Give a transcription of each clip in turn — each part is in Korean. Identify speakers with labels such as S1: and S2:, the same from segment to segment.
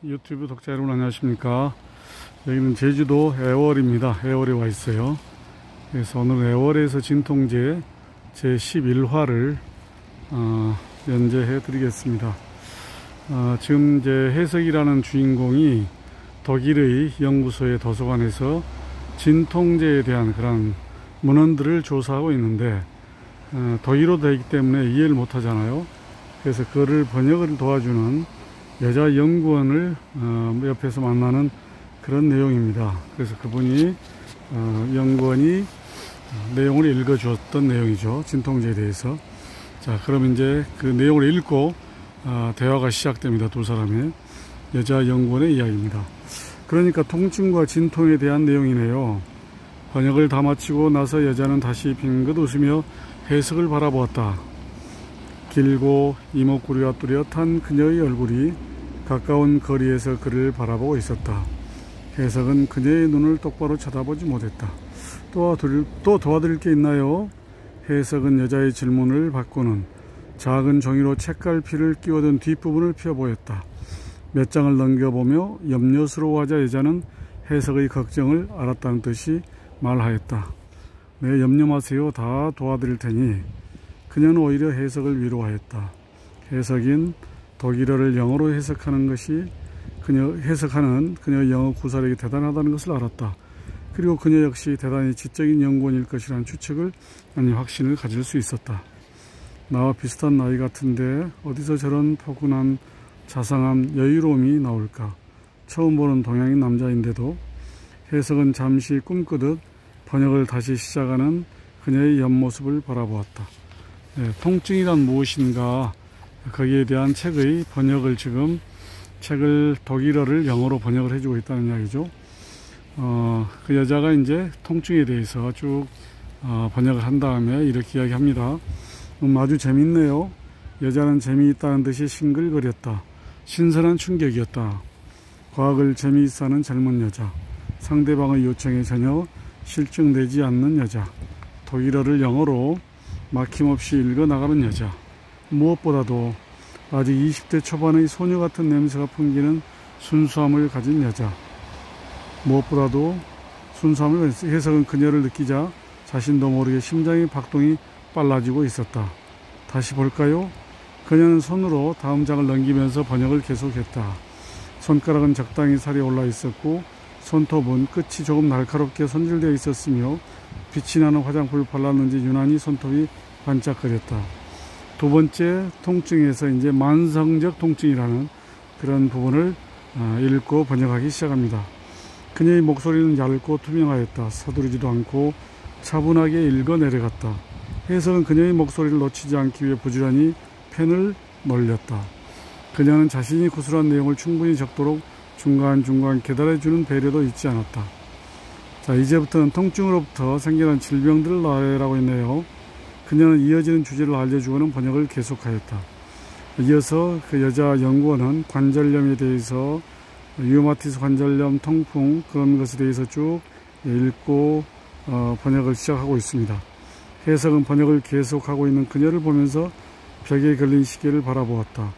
S1: 유튜브 독자 여러분 안녕하십니까. 여기는 제주도 애월입니다. 애월에 와 있어요. 그래서 오늘 애월에서 진통제 제11화를 연재해 드리겠습니다. 지금 이제 해석이라는 주인공이 독일의 연구소의 도서관에서 진통제에 대한 그런 문헌들을 조사하고 있는데 독일어로 되기 때문에 이해를 못 하잖아요. 그래서 그거를 번역을 도와주는 여자 연구원을 옆에서 만나는 그런 내용입니다. 그래서 그분이 연구원이 내용을 읽어 주었던 내용이죠. 진통제에 대해서. 자, 그럼 이제 그 내용을 읽고 대화가 시작됩니다. 두 사람의 여자 연구원의 이야기입니다. 그러니까 통증과 진통에 대한 내용이네요. 번역을 다 마치고 나서 여자는 다시 빙긋 웃으며 해석을 바라보았다. 길고 이목구리가 뚜렷한 그녀의 얼굴이 가까운 거리에서 그를 바라보고 있었다. 해석은 그녀의 눈을 똑바로 쳐다보지 못했다. 또 도와드릴 게 있나요? 해석은 여자의 질문을 받고는 작은 종이로 책갈피를 끼워둔 뒷부분을 펴보였다. 몇 장을 넘겨보며 염려스러워하자 여자는 해석의 걱정을 알았다는 듯이 말하였다. 네, 염려 마세요. 다 도와드릴 테니. 그녀는 오히려 해석을 위로하였다. 해석인 독일어를 영어로 해석하는 것이 해석하는 그녀의 영어 구사력이 대단하다는 것을 알았다. 그리고 그녀 역시 대단히 지적인 연구원일 것이라는 추측을 아니 확신을 가질 수 있었다. 나와 비슷한 나이 같은데 어디서 저런 포근한 자상한 여유로움이 나올까? 처음 보는 동양인 남자인데도. 해석은 잠시 꿈꾸듯 번역을 다시 시작하는 그녀의 옆모습을 바라보았다. 네, 통증이란 무엇인가, 거기에 대한 책의 번역을 지금 책을 독일어를 영어로 번역을 해주고 있다는 이야기죠. 그 여자가 이제 통증에 대해서 쭉 번역을 한 다음에 이렇게 이야기합니다. 아주 재밌네요. 여자는 재미있다는 듯이 싱글거렸다. 신선한 충격이었다. 과학을 재미있어 하는 젊은 여자. 상대방의 요청에 전혀 실증되지 않는 여자. 독일어를 영어로 막힘없이 읽어나가는 여자. 무엇보다도 아직 20대 초반의 소녀 같은 냄새가 풍기는 순수함을 가진 여자. 무엇보다도 순수함을 해석은 그녀를 느끼자 자신도 모르게 심장의 박동이 빨라지고 있었다. 다시 볼까요? 그녀는 손으로 다음 장을 넘기면서 번역을 계속했다. 손가락은 적당히 살이 올라 있었고 손톱은 끝이 조금 날카롭게 손질되어 있었으며 빛이 나는 화장품을 발랐는지 유난히 손톱이 반짝거렸다. 두 번째 통증에서 이제 만성적 통증이라는 그런 부분을 읽고 번역하기 시작합니다. 그녀의 목소리는 얇고 투명하였다. 서두르지도 않고 차분하게 읽어 내려갔다. 해석은 그녀의 목소리를 놓치지 않기 위해 부지런히 펜을 놀렸다. 그녀는 자신이 구술한 내용을 충분히 적도록 중간중간 계달해주는 배려도 잊지 않았다. 자, 이제부터는 통증으로부터 생겨난 질병들을 나열하고 있네요. 그녀는 이어지는 주제를 알려주고는 번역을 계속하였다. 이어서 그 여자 연구원은 관절염에 대해서 류마티스 관절염, 통풍 그런 것에 대해서 쭉 읽고 번역을 시작하고 있습니다. 해석은 번역을 계속하고 있는 그녀를 보면서 벽에 걸린 시계를 바라보았다.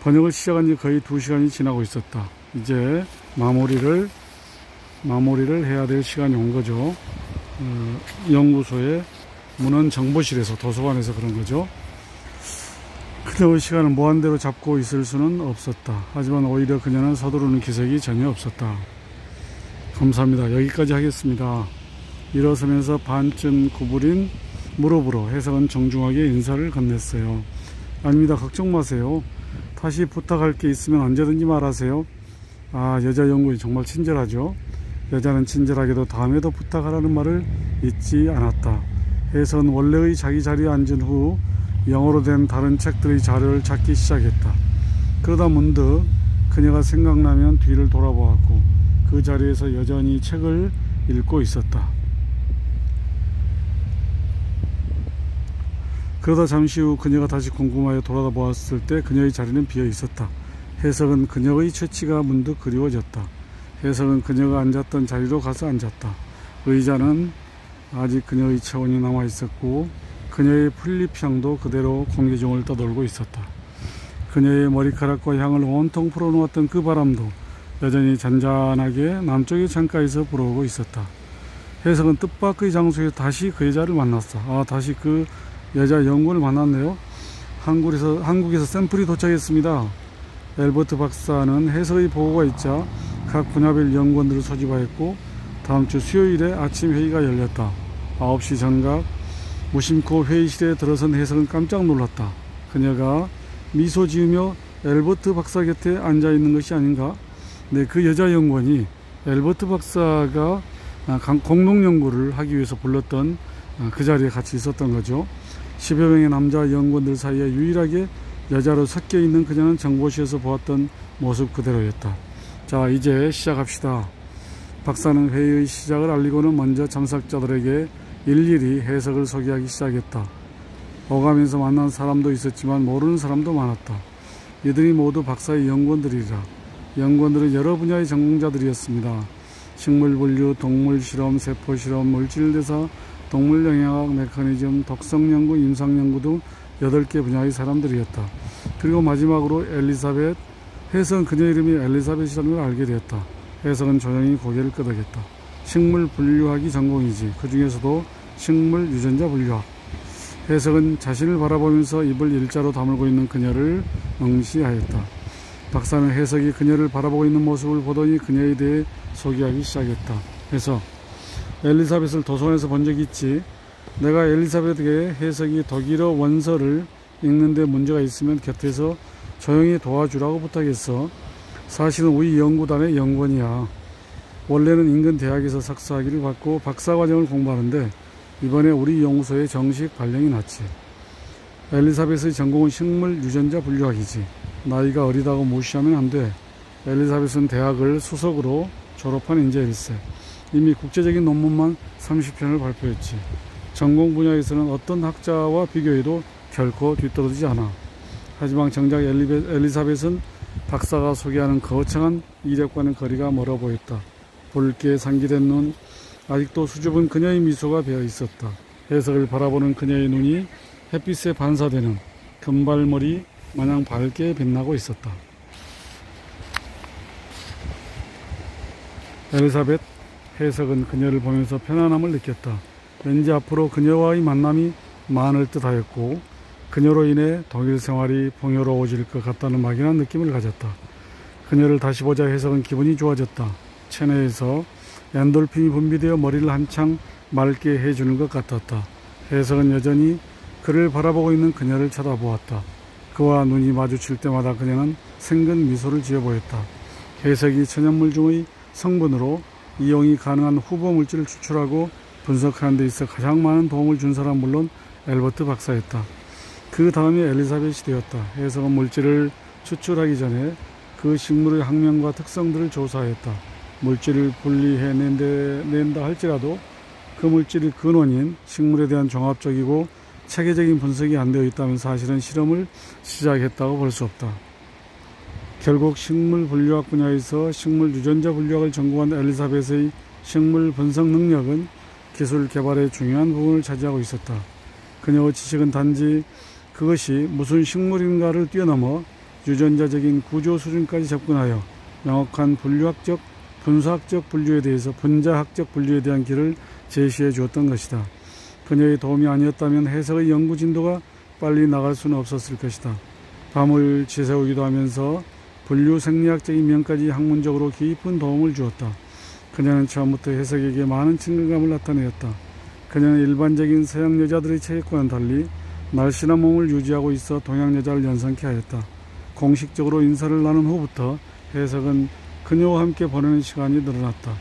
S1: 번역을 시작한 지 거의 2시간이 지나고 있었다. 이제 마무리를 해야 될 시간이 온 거죠. 연구소의 문헌 정보실에서, 도서관에서 그런 거죠. 그녀의 시간을 무한대로 잡고 있을 수는 없었다. 하지만 오히려 그녀는 서두르는 기색이 전혀 없었다. 감사합니다. 여기까지 하겠습니다. 일어서면서 반쯤 구부린 무릎으로 해석은 정중하게 인사를 건넸어요. 아닙니다. 걱정 마세요. 다시 부탁할 게 있으면 언제든지 말하세요. 여자 연구원이 정말 친절하죠. 여자는 친절하게도 다음에도 부탁하라는 말을 잊지 않았다. 해석은 원래의 자기 자리에 앉은 후 영어로 된 다른 책들의 자료를 찾기 시작했다. 그러다 문득 그녀가 생각나면 뒤를 돌아보았고 그 자리에서 여전히 책을 읽고 있었다. 그러다 잠시 후 그녀가 다시 궁금하여 돌아보았을 때 그녀의 자리는 비어 있었다. 해석은 그녀의 처치가 문득 그리워졌다. 해석은 그녀가 앉았던 자리로 가서 앉았다. 의자는 아직 그녀의 체온이 남아 있었고 그녀의 풀잎향도 그대로 공기중을 떠돌고 있었다. 그녀의 머리카락과 향을 온통 풀어놓았던 그 바람도 여전히 잔잔하게 남쪽의 창가에서 불어오고 있었다. 해석은 뜻밖의 장소에 다시 그 여자를 만났어. 다시 그 여자 연구원을 만났네요. 한국에서 샘플이 도착했습니다. 엘버트 박사는 해석의 보고가 있자 각 분야별 연구원들을 소집하였고 다음 주 수요일에 아침 회의가 열렸다. 9시 정각 무심코 회의실에 들어선 해석은 깜짝 놀랐다. 그녀가 미소 지으며 엘버트 박사 곁에 앉아있는 것이 아닌가? 네, 그 여자 연구원이 엘버트 박사가 공동 연구를 하기 위해서 불렀던 그 자리에 같이 있었던 거죠. 10여 명의 남자 연구원들 사이에 유일하게 여자로 섞여 있는 그녀는 정보실에서 보았던 모습 그대로였다. 자, 이제 시작합시다. 박사는 회의의 시작을 알리고는 먼저 참석자들에게 일일이 해석을 소개하기 시작했다. 오가면서 만난 사람도 있었지만 모르는 사람도 많았다. 이들이 모두 박사의 연구원들이라. 연구원들은 여러 분야의 전공자들이었습니다. 식물분류, 동물실험, 세포실험, 물질대사, 동물영양학, 메커니즘, 독성연구, 임상연구 등 8개 분야의 사람들이었다. 그리고 마지막으로 엘리사벳. 해석은 그녀 이름이 엘리사벳이라는 걸 알게 되었다. 해석은 조용히 고개를 끄덕였다. 식물분류학이 전공이지. 그 중에서도 식물유전자 분류학. 해석은 자신을 바라보면서 입을 일자로 다물고 있는 그녀를 응시하였다. 박사는 해석이 그녀를 바라보고 있는 모습을 보더니 그녀에 대해 소개하기 시작했다. 해석: 엘리사벳을 도서관에서 본 적이 있지. 내가 엘리사벳에게 해석이 독일어 원서를 읽는데 문제가 있으면 곁에서 조용히 도와주라고 부탁했어. 사실은 우리 연구단의 연구원이야. 원래는 인근 대학에서 석사학위를 받고 박사과정을 공부하는데 이번에 우리 연구소에 정식 발령이 났지. 엘리사벳의 전공은 식물 유전자 분류학이지. 나이가 어리다고 무시하면 안 돼. 엘리사벳은 대학을 수석으로 졸업한 인재일세. 이미 국제적인 논문만 30편을 발표했지. 전공 분야에서는 어떤 학자와 비교해도 결코 뒤떨어지지 않아. 하지만 정작 엘리사벳은 박사가 소개하는 거창한 이력과는 거리가 멀어 보였다. 붉게 상기된 눈, 아직도 수줍은 그녀의 미소가 배어 있었다. 해석을 바라보는 그녀의 눈이 햇빛에 반사되는 금발머리 마냥 밝게 빛나고 있었다. 엘리사벳. 해석은 그녀를 보면서 편안함을 느꼈다. 왠지 앞으로 그녀와의 만남이 많을 듯 하였고 그녀로 인해 독일 생활이 풍요로워질 것 같다는 막연한 느낌을 가졌다. 그녀를 다시 보자 해석은 기분이 좋아졌다. 체내에서 엔돌핀이 분비되어 머리를 한창 맑게 해주는 것 같았다. 해석은 여전히 그를 바라보고 있는 그녀를 쳐다보았다. 그와 눈이 마주칠 때마다 그녀는 생근 미소를 지어 보였다. 해석이 천연물 중의 성분으로 이용이 가능한 후보 물질을 추출하고 분석하는 데 있어 가장 많은 도움을 준 사람은 물론 엘버트 박사였다. 그 다음이 엘리사벳이 되었다. 해석은 물질을 추출하기 전에 그 식물의 학명과 특성들을 조사하였다. 물질을 분리해낸다 할지라도 그 물질의 근원인 식물에 대한 종합적이고 체계적인 분석이 안 되어 있다면 사실은 실험을 시작했다고 볼 수 없다. 결국 식물 분류학 분야에서 식물 유전자 분류학을 전공한 엘리사벳의 식물 분석 능력은 기술 개발의 중요한 부분을 차지하고 있었다. 그녀의 지식은 단지 그것이 무슨 식물인가를 뛰어넘어 유전자적인 구조 수준까지 접근하여 명확한 분류학적, 분사학적 분류에 대해서 분자학적 분류에 대한 길을 제시해 주었던 것이다. 그녀의 도움이 아니었다면 해석의 연구 진도가 빨리 나갈 수는 없었을 것이다. 밤을 지새우기도 하면서 분류 생리학적인 면까지 학문적으로 깊은 도움을 주었다. 그녀는 처음부터 해석에게 많은 친근감을 나타내었다. 그녀는 일반적인 서양 여자들의 체격과는 달리 날씬한 몸을 유지하고 있어 동양 여자를 연상케 하였다. 공식적으로 인사를 나눈 후부터 해석은 그녀와 함께 보내는 시간이 늘어났다.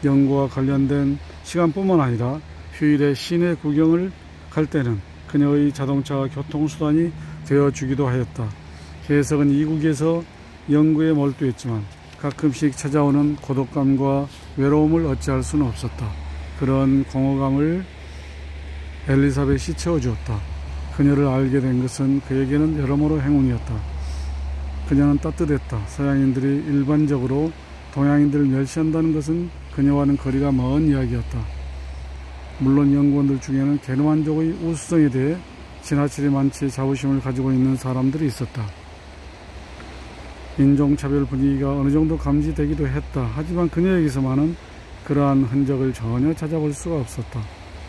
S1: 연구와 관련된 시간뿐만 아니라 휴일에 시내 구경을 갈 때는 그녀의 자동차와 교통수단이 되어주기도 하였다. 해석은 이국에서 연구에 몰두했지만 가끔씩 찾아오는 고독감과 외로움을 어찌할 수는 없었다. 그런 공허감을 엘리사벳이 채워주었다. 그녀를 알게 된 것은 그에게는 여러모로 행운이었다. 그녀는 따뜻했다. 서양인들이 일반적으로 동양인들을 멸시한다는 것은 그녀와는 거리가 먼 이야기였다. 물론 연구원들 중에는 게르만족의 우수성에 대해 지나치게 많이 자부심을 가지고 있는 사람들이 있었다. 인종차별 분위기가 어느 정도 감지되기도 했다. 하지만 그녀에게서만은 그러한 흔적을 전혀 찾아볼 수가 없었다.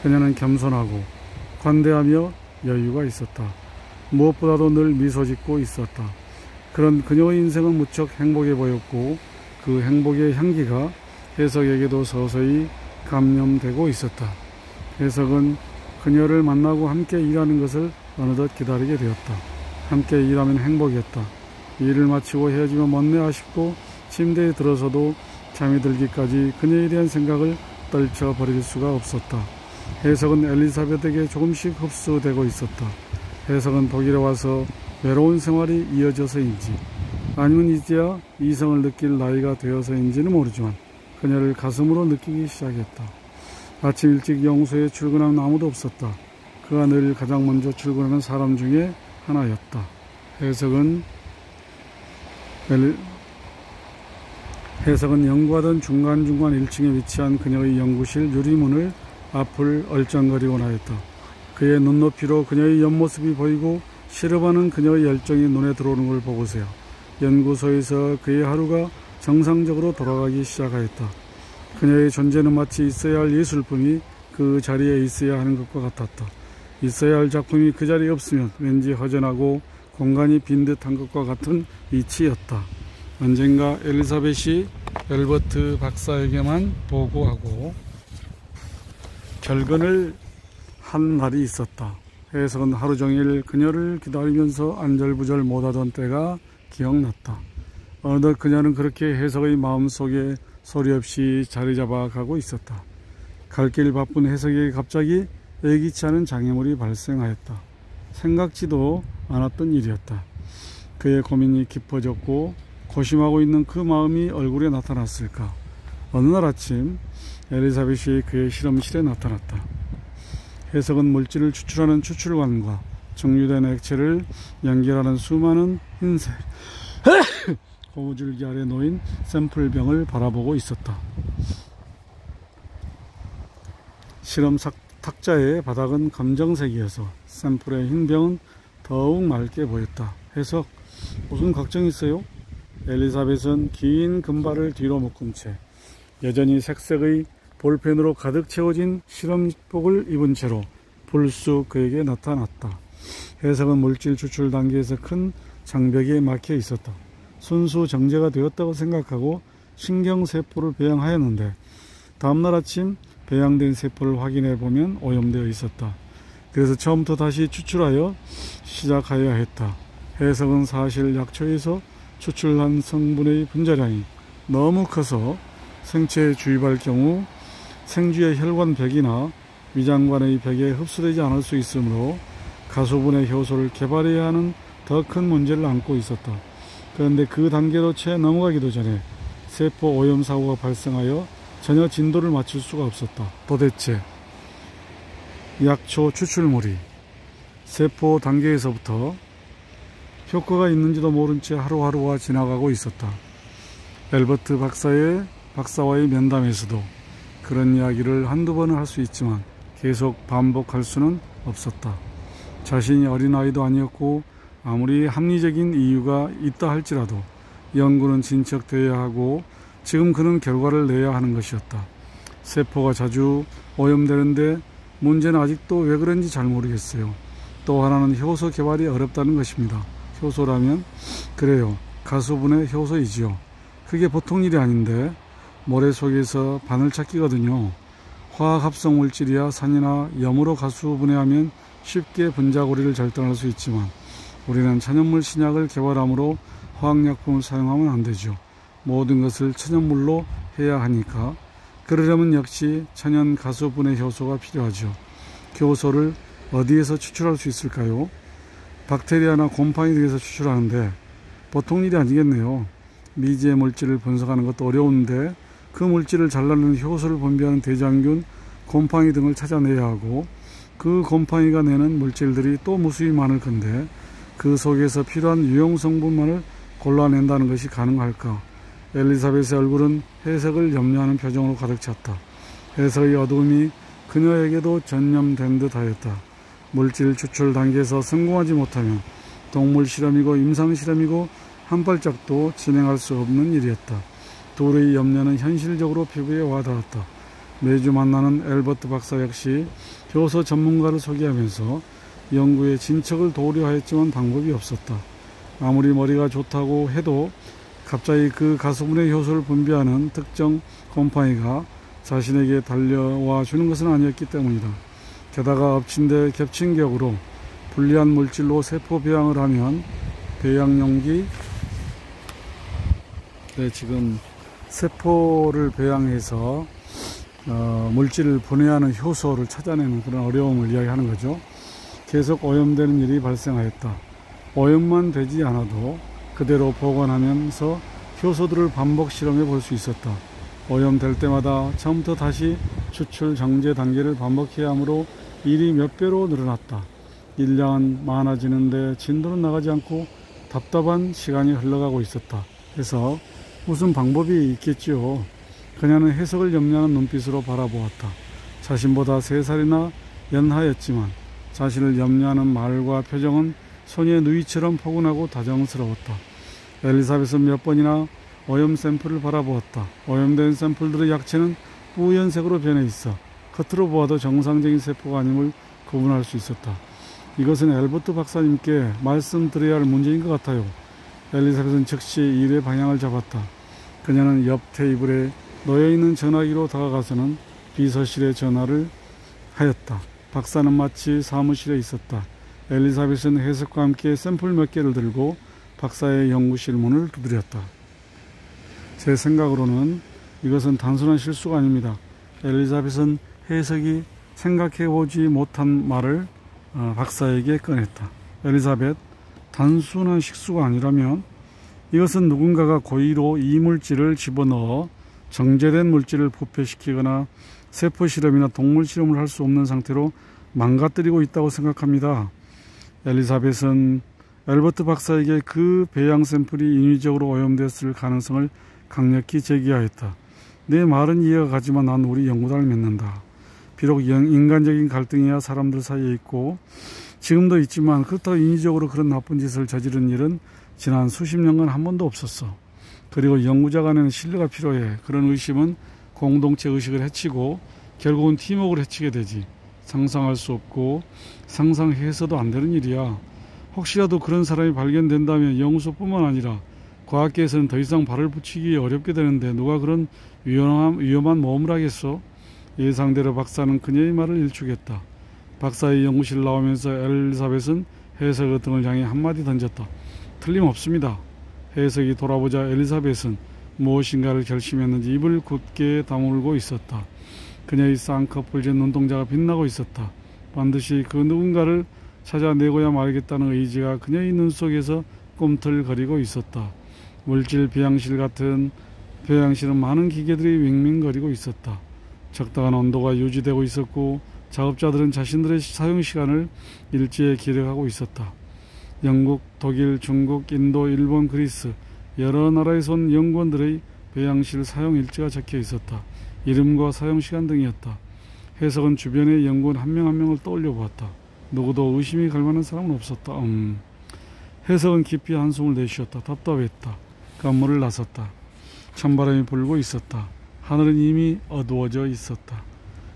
S1: 그녀는 겸손하고 관대하며 여유가 있었다. 무엇보다도 늘 미소 짓고 있었다. 그런 그녀의 인생은 무척 행복해 보였고 그 행복의 향기가 해석에게도 서서히 감염되고 있었다. 해석은 그녀를 만나고 함께 일하는 것을 어느덧 기다리게 되었다. 함께 일하면 행복이었다. 일을 마치고 헤어지면 먼네 아쉽고 침대에 들어서도 잠이 들기까지 그녀에 대한 생각을 떨쳐버릴 수가 없었다. 해석은 엘리자벳에게 조금씩 흡수되고 있었다. 해석은 독일에 와서 외로운 생활이 이어져서인지 아니면 이제야 이성을 느낄 나이가 되어서인지는 모르지만 그녀를 가슴으로 느끼기 시작했다. 아침 일찍 영수에 출근하는 아무도 없었다. 그가 늘 가장 먼저 출근하는 사람 중에 하나였다. 해석은 연구하던 중간중간 1층에 위치한 그녀의 연구실 유리문을 앞을 얼쩡거리곤 하였다. 그의 눈높이로 그녀의 옆모습이 보이고 실험하는 그녀의 열정이 눈에 들어오는 걸 보고서야 연구소에서 그의 하루가 정상적으로 돌아가기 시작하였다. 그녀의 존재는 마치 있어야 할 예술품이 그 자리에 있어야 하는 것과 같았다. 있어야 할 작품이 그 자리에 없으면 왠지 허전하고 공간이 빈 듯한 것과 같은 이치였다. 언젠가 엘리자벳이 엘버트 박사에게만 보고하고 결근을 한 날이 있었다. 해석은 하루 종일 그녀를 기다리면서 안절부절 못하던 때가 기억났다. 어느덧 그녀는 그렇게 해석의 마음속에 소리 없이 자리 잡아 가고 있었다. 갈 길 바쁜 해석에게 갑자기 예기치 않은 장애물이 발생하였다. 생각지도 않았던 일이었다. 그의 고민이 깊어졌고 고심하고 있는 그 마음이 얼굴에 나타났을까. 어느 날 아침 엘리자벳이 그의 실험실에 나타났다. 해석은 물질을 추출하는 추출관과 정류된 액체를 연결하는 수많은 흰색 고무줄기 아래 놓인 샘플병을 바라보고 있었다. 실험 탁자의 바닥은 검정색이어서 샘플의 흰 병은 더욱 맑게 보였다. 해석, 무슨 걱정 있어요? 엘리자벳은 긴 금발을 뒤로 묶은 채 여전히 색색의 볼펜으로 가득 채워진 실험복을 입은 채로 불쑥 그에게 나타났다. 해석은 물질 추출 단계에서 큰 장벽에 막혀 있었다. 순수 정제가 되었다고 생각하고 신경세포를 배양하였는데 다음날 아침 배양된 세포를 확인해 보면 오염되어 있었다. 그래서 처음부터 다시 추출하여 시작하여야 했다. 해석은 사실 약초에서 추출한 성분의 분자량이 너무 커서 생체에 주입할 경우 생쥐의 혈관벽이나 위장관의 벽에 흡수되지 않을 수 있으므로 가수분해 효소를 개발해야 하는 더 큰 문제를 안고 있었다. 그런데 그 단계로 채 넘어가기도 전에 세포 오염 사고가 발생하여 전혀 진도를 맞출 수가 없었다. 도대체 약초 추출물이 세포 단계에서부터 효과가 있는지도 모른 채 하루하루가 지나가고 있었다. 엘버트 박사와의 면담에서도 그런 이야기를 한두 번은 할 수 있지만 계속 반복할 수는 없었다. 자신이 어린아이도 아니었고 아무리 합리적인 이유가 있다 할지라도 연구는 진척되어야 하고 지금 그는 결과를 내야 하는 것이었다. 세포가 자주 오염되는데 문제는 아직도 왜 그런지 잘 모르겠어요. 또 하나는 효소 개발이 어렵다는 것입니다. 효소라면 그래요, 가수분해 효소이지요. 그게 보통 일이 아닌데 모래 속에서 바늘찾기거든요. 화학합성 물질이야 산이나 염으로 가수분해하면 쉽게 분자고리를 절단할 수 있지만 우리는 천연물 신약을 개발함으로 화학약품을 사용하면 안 되죠. 모든 것을 천연물로 해야 하니까 그러려면 역시 천연 가수분해 효소가 필요하죠. 효소를 어디에서 추출할 수 있을까요? 박테리아나 곰팡이 등에서 추출하는데 보통 일이 아니겠네요. 미지의 물질을 분석하는 것도 어려운데 그 물질을 잘라내는 효소를 분비하는 대장균, 곰팡이 등을 찾아내야 하고 그 곰팡이가 내는 물질들이 또 무수히 많을 건데 그 속에서 필요한 유용성분만을 골라낸다는 것이 가능할까? 엘리자벳의 얼굴은 해석을 염려하는 표정으로 가득 찼다. 해석의 어두움이 그녀에게도 전염된 듯 하였다. 물질 추출 단계에서 성공하지 못하면 동물 실험이고 임상 실험이고 한 발짝도 진행할 수 없는 일이었다. 둘의 염려는 현실적으로 피부에 와닿았다. 매주 만나는 엘버트 박사 역시 효소 전문가를 소개하면서 연구에 진척을 도우려 하였지만 방법이 없었다. 아무리 머리가 좋다고 해도 갑자기 그 가수분해 효소를 분비하는 특정 컴파니가 자신에게 달려와 주는 것은 아니었기 때문이다. 게다가 엎친 데 겹친 격으로 불리한 물질로 세포 배양을 하면 배양용기 지금 세포를 배양해서 물질을 분해하는 효소를 찾아내는 그런 어려움을 이야기하는 거죠. 계속 오염되는 일이 발생하였다. 오염만 되지 않아도 그대로 보관하면서 효소들을 반복 실험해 볼 수 있었다. 오염될 때마다 처음부터 다시 추출 정제 단계를 반복해야 하므로 일이 몇 배로 늘어났다. 일량은 많아지는데 진도는 나가지 않고 답답한 시간이 흘러가고 있었다. 해서 무슨 방법이 있겠지요. 그녀는 해석을 염려하는 눈빛으로 바라보았다. 자신보다 3살이나 연하였지만 자신을 염려하는 말과 표정은 소녀의 누이처럼 포근하고 다정스러웠다. 엘리사벳은 몇 번이나 오염 샘플을 바라보았다. 오염된 샘플들의 약체는 뿌연색으로 변해 있어 겉으로 보아도 정상적인 세포가 아님을 구분할 수 있었다. 이것은 엘버트 박사님께 말씀드려야 할 문제인 것 같아요. 엘리사벳은 즉시 일의 방향을 잡았다. 그녀는 옆 테이블에 놓여있는 전화기로 다가가서는 비서실에 전화를 하였다. 박사는 마치 사무실에 있었다. 엘리사벳은 해석과 함께 샘플 몇 개를 들고 박사의 연구실 문을 두드렸다. 제 생각으로는 이것은 단순한 실수가 아닙니다. 엘리사벳은 해석이 생각해보지 못한 말을 박사에게 꺼냈다. 엘리사벳, 단순한 실수가 아니라면 이것은 누군가가 고의로 이 물질을 집어넣어 정제된 물질을 부패시키거나 세포 실험이나 동물 실험을 할 수 없는 상태로 망가뜨리고 있다고 생각합니다. 엘리사벳은 엘버트 박사에게 그 배양 샘플이 인위적으로 오염되었을 가능성을 강력히 제기하였다. 내 말은 이해가 가지만 난 우리 연구단을 맺는다. 비록 인간적인 갈등이야 사람들 사이에 있고 지금도 있지만 그렇다고 인위적으로 그런 나쁜 짓을 저지른 일은 지난 수십 년간 한 번도 없었어. 그리고 연구자 간에는 신뢰가 필요해. 그런 의심은 공동체 의식을 해치고 결국은 팀워크를 해치게 되지. 상상할 수 없고 상상해서도 안 되는 일이야. 혹시라도 그런 사람이 발견된다면 연구소뿐만 아니라 과학계에서는 더 이상 발을 붙이기 어렵게 되는데 누가 그런 위험한 모험을 하겠어? 예상대로 박사는 그녀의 말을 일축했다. 박사의 연구실 나오면서 엘리사벳은 해석 등을 향해 한마디 던졌다. 틀림없습니다. 해석이 돌아보자 엘리사벳은 무엇인가를 결심했는지 입을 굳게 다물고 있었다. 그녀의 쌍꺼풀진 눈동자가 빛나고 있었다. 반드시 그 누군가를 찾아내고야 말겠다는 의지가 그녀의 눈 속에서 꿈틀거리고 있었다. 물질 배양실 같은 배양실은 많은 기계들이 윙윙거리고 있었다. 적당한 온도가 유지되고 있었고 작업자들은 자신들의 사용시간을 일지에 기록하고 있었다. 영국, 독일, 중국, 인도, 일본, 그리스 여러 나라에서 온 연구원들의 배양실 사용일지가 적혀 있었다. 이름과 사용시간 등이었다. 해석은 주변의 연구원 한 명 한 명을 떠올려 보았다. 누구도 의심이 갈 만한 사람은 없었다. 해석은 깊이 한숨을 내쉬었다. 답답했다. 건물을 나섰다. 찬바람이 불고 있었다. 하늘은 이미 어두워져 있었다.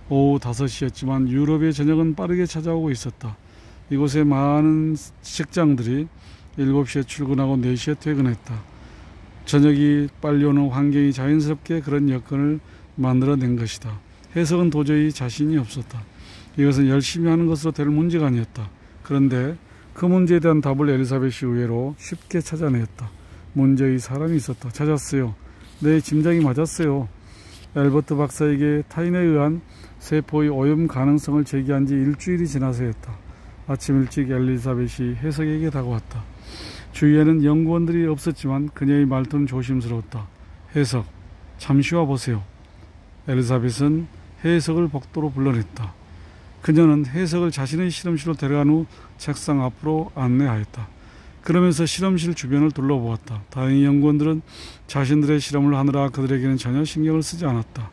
S1: 오후 5시였지만 유럽의 저녁은 빠르게 찾아오고 있었다. 이곳의 많은 직장들이 7시에 출근하고 4시에 퇴근했다. 저녁이 빨리 오는 환경이 자연스럽게 그런 여건을 만들어낸 것이다. 해석은 도저히 자신이 없었다. 이것은 열심히 하는 것으로 될 문제가 아니었다. 그런데 그 문제에 대한 답을 엘리사벳이 의외로 쉽게 찾아냈다. 문제의 사람이 있었다. 찾았어요. 내 짐작이 맞았어요. 엘버트 박사에게 타인에 의한 세포의 오염 가능성을 제기한 지 일주일이 지나서였다. 아침 일찍 엘리사벳이 해석에게 다가왔다. 주위에는 연구원들이 없었지만 그녀의 말투는 조심스러웠다. 해석, 잠시 와보세요. 엘리사벳은 해석을 복도로 불러냈다. 그녀는 해석을 자신의 실험실로 데려간 후 책상 앞으로 안내하였다. 그러면서 실험실 주변을 둘러보았다. 다행히 연구원들은 자신들의 실험을 하느라 그들에게는 전혀 신경을 쓰지 않았다.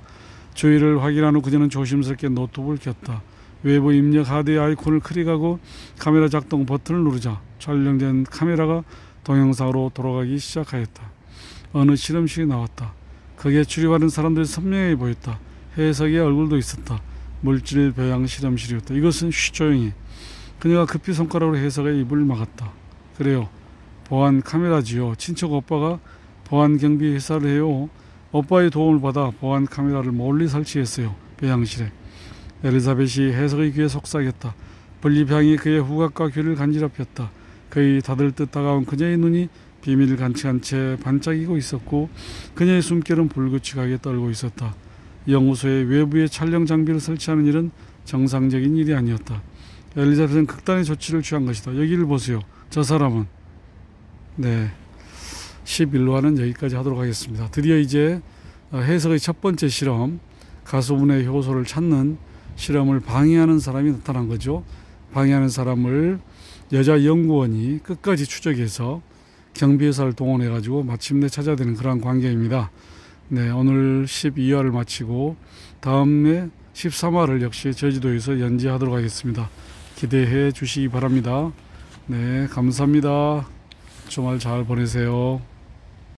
S1: 주위를 확인한 후 그녀는 조심스럽게 노트북을 켰다. 외부 입력 하드의 아이콘을 클릭하고 카메라 작동 버튼을 누르자 촬영된 카메라가 동영상으로 돌아가기 시작하였다. 어느 실험실이 나왔다. 거기에 출입하는 사람들이 선명해 보였다. 해석의 얼굴도 있었다. 물질 배양 실험실이었다. 이것은 조용히. 그녀가 급히 손가락으로 해석의 입을 막았다. 그래요. 보안 카메라지요. 친척 오빠가 보안 경비 회사를 해요. 오빠의 도움을 받아 보안 카메라를 몰리 설치했어요. 배양실에. 엘리자벳이 해석의 귀에 속삭였다. 분리병이 그의 후각과 귀를 간지럽혔다. 그의 다들 듯 다가온 그녀의 눈이 비밀을 간직한 채 반짝이고 있었고 그녀의 숨결은 불규칙하게 떨고 있었다. 연구소의 외부에 촬영 장비를 설치하는 일은 정상적인 일이 아니었다. 엘리자벳은 극단의 조치를 취한 것이다. 여기를 보세요. 저 사람은. 네, 11화는 여기까지 하도록 하겠습니다. 드디어 이제 해석의 첫 번째 실험, 가수분해 효소를 찾는 실험을 방해하는 사람이 나타난 거죠. 방해하는 사람을 여자 연구원이 끝까지 추적해서 경비회사를 동원해 가지고 마침내 찾아내는 그러한 관계입니다. 네, 오늘 12화를 마치고 다음에 13화를 역시 제주도에서 연재하도록 하겠습니다. 기대해 주시기 바랍니다. 네, 감사합니다. 주말 잘 보내세요.